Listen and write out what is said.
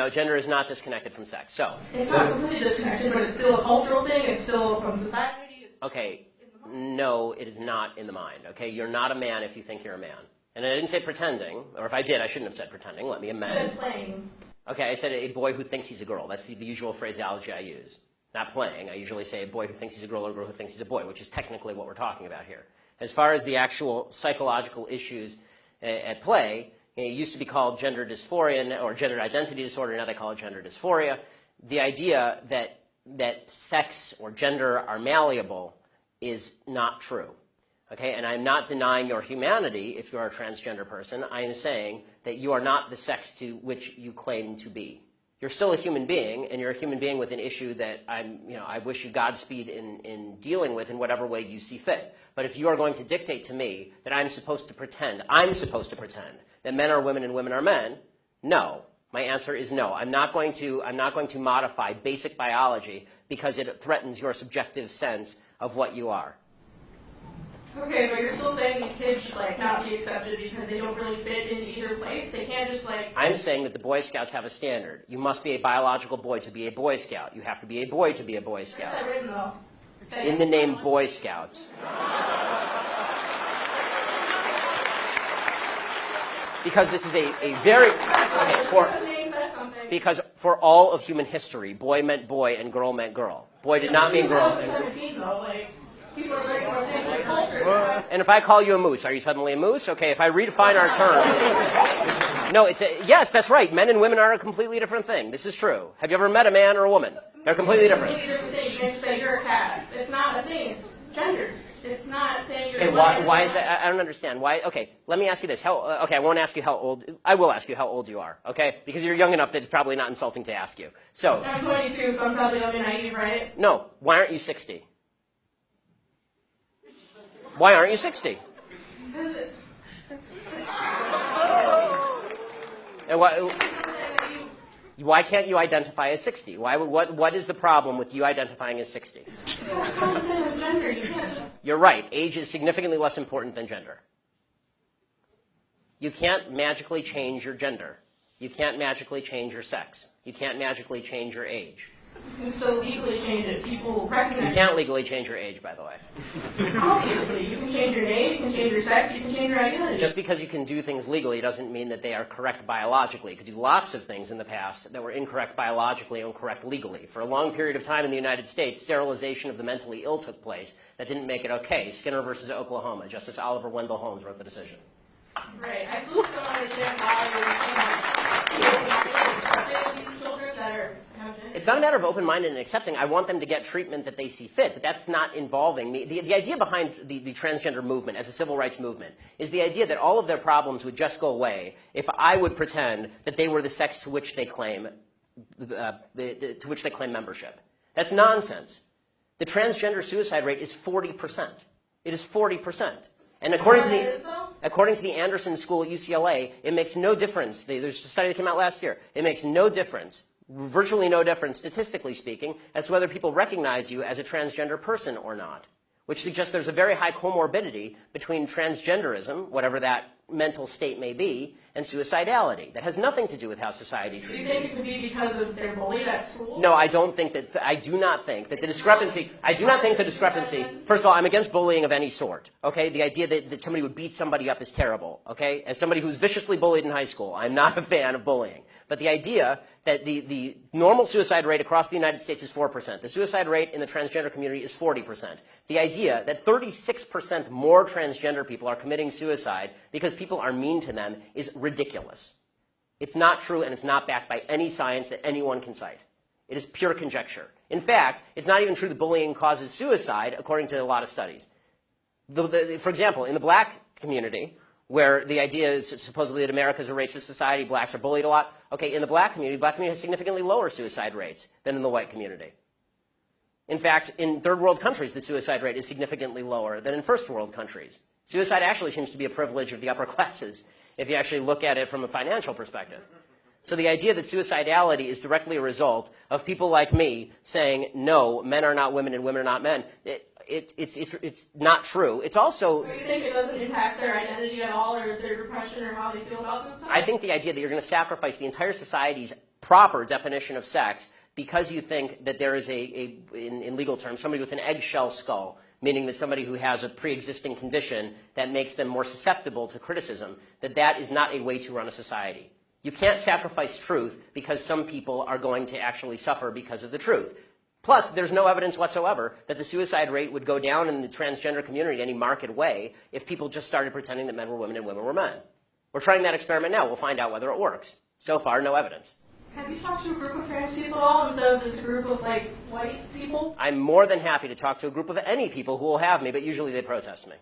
No, gender is not disconnected from sex. So it's not completely disconnected, but it's still a cultural thing. It's still from society. It's okay, no, it is not in the mind. Okay, you're not a man if you think you're a man. And I didn't say pretending, or if I did, I shouldn't have said pretending. Let me amend. You said playing. Okay, I said a boy who thinks he's a girl. That's the usual phraseology I use. Not playing. I usually say a boy who thinks he's a girl or a girl who thinks he's a boy, which is technically what we're talking about here. As far as the actual psychological issues at play, it used to be called gender dysphoria or gender identity disorder. Now they call it gender dysphoria. The idea that sex or gender are malleable is not true. Okay, and I'm not denying your humanity if you're a transgender person. I am saying that you are not the sex to which you claim to be. You're still a human being, and you're a human being with an issue that I wish you Godspeed in dealing with in whatever way you see fit. But if you are going to dictate to me that I'm supposed to pretend that men are women and women are men, no. My answer is no. I'm not going to modify basic biology because it threatens your subjective sense of what you are. Okay, but you're still saying these kids should not be accepted because they don't really fit in either place? They can't just I'm saying that the Boy Scouts have a standard. You must be a biological boy to be a Boy Scout. You have to be a boy to be a Boy Scout. Where's that written, though? Okay. In the name Boy Scouts. Because this is a very... Because for all of human history, boy meant boy and girl meant girl. Boy did not mean girl. People are very much into culture. And if I call you a moose, are you suddenly a moose? Okay, if I redefine our terms... No, yes, that's right. Men and women are a completely different thing. This is true. Have you ever met a man or a woman? They're completely different. Completely different thing. You can't say you're a cat. It's not a thing. It's genders. It's not saying you're okay, why is that? I don't understand. Why? Okay, let me ask you this. Okay, I won't ask you how old... I will ask you how old you are, okay? Because you're young enough that it's probably not insulting to ask you. So... I'm 22, so I'm probably young and naive, right? No. Why aren't you 60? Why aren't you 60? And why can't you identify as 60? What is the problem with you identifying as 60? It's not the same as gender. You can't just... You're right. Age is significantly less important than gender. You can't magically change your gender. You can't magically change your sex. You can't magically change your age. You can still legally change it. People will recognize it. You can't legally change your age, by the way. Obviously. You can change your name, you can change your sex, you can change your identity. Just because you can do things legally doesn't mean that they are correct biologically. You could do lots of things in the past that were incorrect biologically and correct legally. For a long period of time in the United States, sterilization of the mentally ill took place. That didn't make it okay. Skinner versus Oklahoma. Justice Oliver Wendell Holmes wrote the decision. Right. I still don't understand why you're these children that are... It's not a matter of open-minded and accepting. I want them to get treatment that they see fit, but that's not involving me. The idea behind the transgender movement as a civil rights movement is the idea that all of their problems would just go away if I would pretend that they were the sex to which they claim membership. That's nonsense. The transgender suicide rate is 40%. It is 40%. And according to the Anderson School at UCLA, it makes no difference. There's a study that came out last year. It makes no difference, virtually no difference, statistically speaking, as to whether people recognize you as a transgender person or not, which suggests there's a very high comorbidity between transgenderism, whatever that mental state may be, and suicidality. That has nothing to do with how society treats you. Do you think it could be because of their bullied at school? No, I don't think that. I do not think that the discrepancy. I do not think the discrepancy. First of all, I'm against bullying of any sort. Okay, the idea that somebody would beat somebody up is terrible. Okay, as somebody who's viciously bullied in high school, I'm not a fan of bullying. But the idea that the normal suicide rate across the United States is 4%. The suicide rate in the transgender community is 40%. The idea that 36% more transgender people are committing suicide because people are mean to them is ridiculous. It's not true, and it's not backed by any science that anyone can cite. It is pure conjecture. In fact, it's not even true that bullying causes suicide, according to a lot of studies. For example, in the black community, where the idea is supposedly that America is a racist society, blacks are bullied a lot. Okay, in the black community has significantly lower suicide rates than in the white community. In fact, in third world countries, the suicide rate is significantly lower than in first world countries. Suicide actually seems to be a privilege of the upper classes, if you actually look at it from a financial perspective. So the idea that suicidality is directly a result of people like me saying, no, men are not women and women are not men, it's not true. It's also... Do you think it doesn't impact their identity at all, or their depression, or how they feel about themselves? I think the idea that you're going to sacrifice the entire society's proper definition of sex because you think that there is in legal terms, somebody with an eggshell skull, meaning that somebody who has a pre-existing condition that makes them more susceptible to criticism, that is not a way to run a society. You can't sacrifice truth because some people are going to actually suffer because of the truth. Plus, there's no evidence whatsoever that the suicide rate would go down in the transgender community in any marked way if people just started pretending that men were women and women were men. We're trying that experiment now. We'll find out whether it works. So far, no evidence. Have you talked to a group of trans people at all instead of this group of like white people? I'm more than happy to talk to a group of any people who will have me, but usually they protest me.